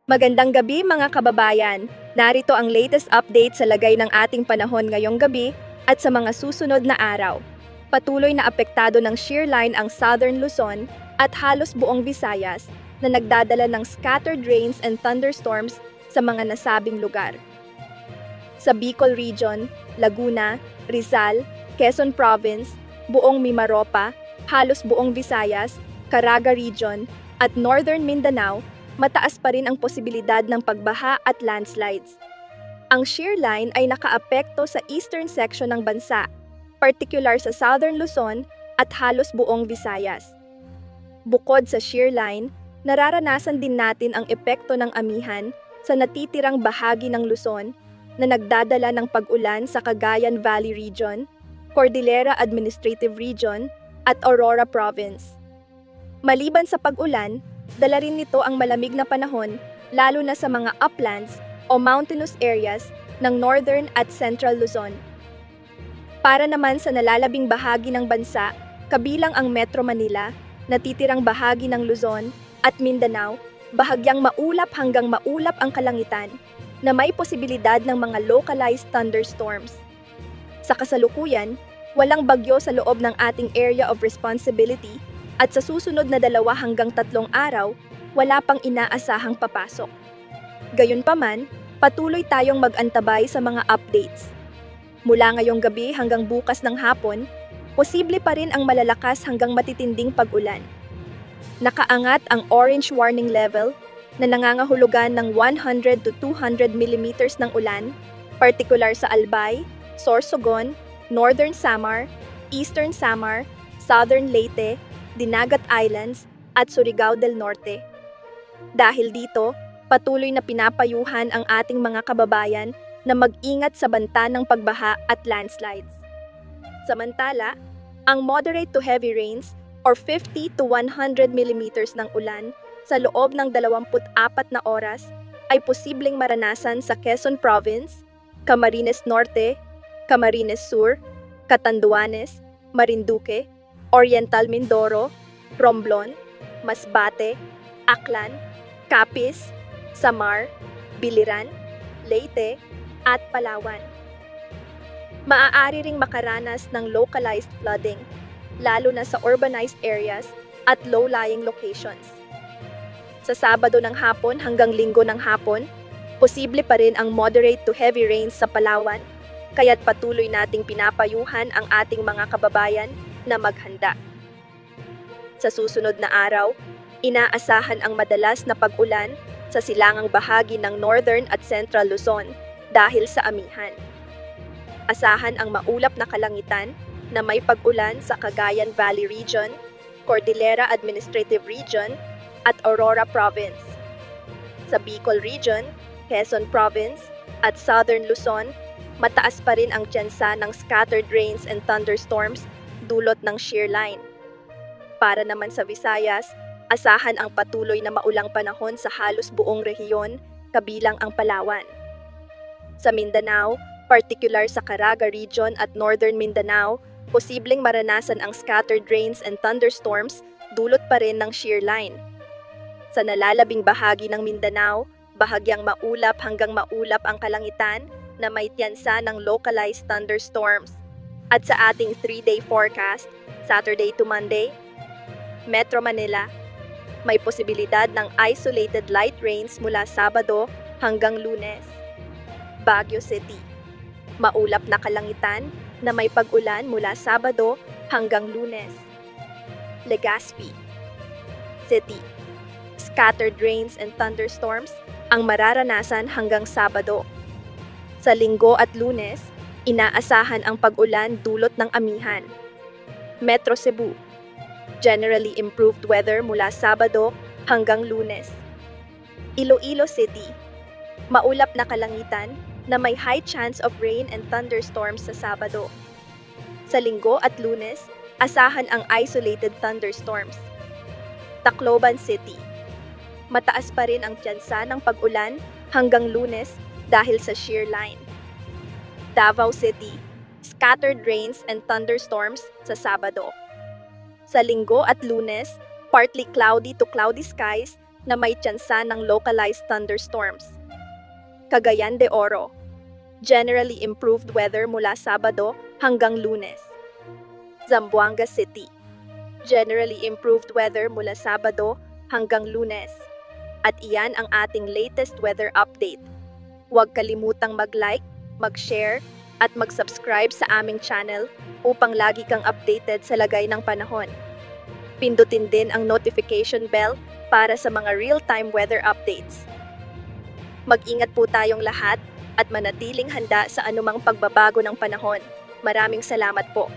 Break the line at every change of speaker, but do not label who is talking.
Magandang gabi mga kababayan. Narito ang latest update sa lagay ng ating panahon ngayong gabi at sa mga susunod na araw. Patuloy na apektado ng shear line ang Southern Luzon at halos buong Visayas na nagdadala ng scattered rains and thunderstorms sa mga nasabing lugar. Sa Bicol Region, Laguna, Rizal, Quezon Province, buong Mimaropa, halos buong Visayas, Caraga Region at Northern Mindanao, mataas pa rin ang posibilidad ng pagbaha at landslides. Ang shear line ay nakaapekto sa eastern section ng bansa, particular sa Southern Luzon at halos buong Visayas. Bukod sa shear line, nararanasan din natin ang epekto ng amihan sa natitirang bahagi ng Luzon na nagdadala ng pag-ulan sa Cagayan Valley Region, Cordillera Administrative Region at Aurora Province. Maliban sa pag-ulan, dala rin nito ang malamig na panahon lalo na sa mga uplands o mountainous areas ng Northern at Central Luzon. Para naman sa nalalabing bahagi ng bansa, kabilang ang Metro Manila, natitirang bahagi ng Luzon at Mindanao, bahagyang maulap hanggang maulap ang kalangitan na may posibilidad ng mga localized thunderstorms. Sa kasalukuyan, walang bagyo sa loob ng ating area of responsibility at sa susunod na 2 hanggang 3 araw, wala pang inaasahang papasok. Gayunpaman, patuloy tayong mag-antabay sa mga updates. Mula ngayong gabi hanggang bukas ng hapon, posible pa rin ang malalakas hanggang matitinding pag-ulan. Nakaangat ang orange warning level na nangangahulugan ng 100 to 200 millimeters ng ulan, partikular sa Albay, Sorsogon, Northern Samar, Eastern Samar, Southern Leyte, Dinagat Islands at Surigao del Norte. Dahil dito, patuloy na pinapayuhan ang ating mga kababayan na mag-ingat sa banta ng pagbaha at landslides. Samantala, ang moderate to heavy rains or 50 to 100 millimeters ng ulan sa loob ng 24 na oras ay posibleng maranasan sa Quezon Province, Camarines Norte, Camarines Sur, Catanduanes, Marinduque, Oriental Mindoro, Romblon, Masbate, Aklan, Capiz, Samar, Biliran, Leyte, at Palawan. Maaari ring makaranas ng localized flooding, lalo na sa urbanized areas at low-lying locations. Sa Sabado ng hapon hanggang Linggo ng hapon, posible pa rin ang moderate to heavy rains sa Palawan, kaya't patuloy nating pinapayuhan ang ating mga kababayan na maghanda. Sa susunod na araw, inaasahan ang madalas na pag-ulan sa silangang bahagi ng Northern at Central Luzon dahil sa amihan. Asahan ang maulap na kalangitan na may pag-ulan sa Cagayan Valley Region, Cordillera Administrative Region, at Aurora Province. Sa Bicol Region, Quezon Province, at Southern Luzon, mataas pa rin ang tsansa ng scattered rains and thunderstorms dulot ng shear line. Para naman sa Visayas, asahan ang patuloy na maulang panahon sa halos buong rehiyon, kabilang ang Palawan. Sa Mindanao, particular sa Caraga Region at Northern Mindanao, posibleng maranasan ang scattered rains and thunderstorms dulot pa rin ng shear line. Sa nalalabing bahagi ng Mindanao, bahagyang maulap hanggang maulap ang kalangitan na may tiyansa ng localized thunderstorms. At sa ating 3-day forecast, Saturday to Monday, Metro Manila, may posibilidad ng isolated light rains mula Sabado hanggang Lunes. Baguio City, maulap na kalangitan na may pag-ulan mula Sabado hanggang Lunes. Legazpi City, scattered rains and thunderstorms ang mararanasan hanggang Sabado. Sa Linggo at Lunes, inaasahan ang pag-ulan dulot ng amihan. Metro Cebu, generally improved weather mula Sabado hanggang Lunes. Iloilo City, maulap na kalangitan na may high chance of rain and thunderstorms sa Sabado. Sa Linggo at Lunes, asahan ang isolated thunderstorms. Tacloban City, mataas pa rin ang tsansa ng pag-ulan hanggang Lunes dahil sa shear line. Davao City, scattered rains and thunderstorms sa Sabado. Sa Linggo at Lunes, partly cloudy to cloudy skies na may tsansa ng localized thunderstorms. Cagayan de Oro, generally improved weather mula Sabado hanggang Lunes. Zamboanga City, generally improved weather mula Sabado hanggang Lunes. At iyan ang ating latest weather update. Huwag kalimutang mag-like, mag-share, at mag-subscribe sa aming channel upang lagi kang updated sa lagay ng panahon. Pindutin din ang notification bell para sa mga real-time weather updates. Mag-ingat po tayong lahat at manatiling handa sa anumang pagbabago ng panahon. Maraming salamat po.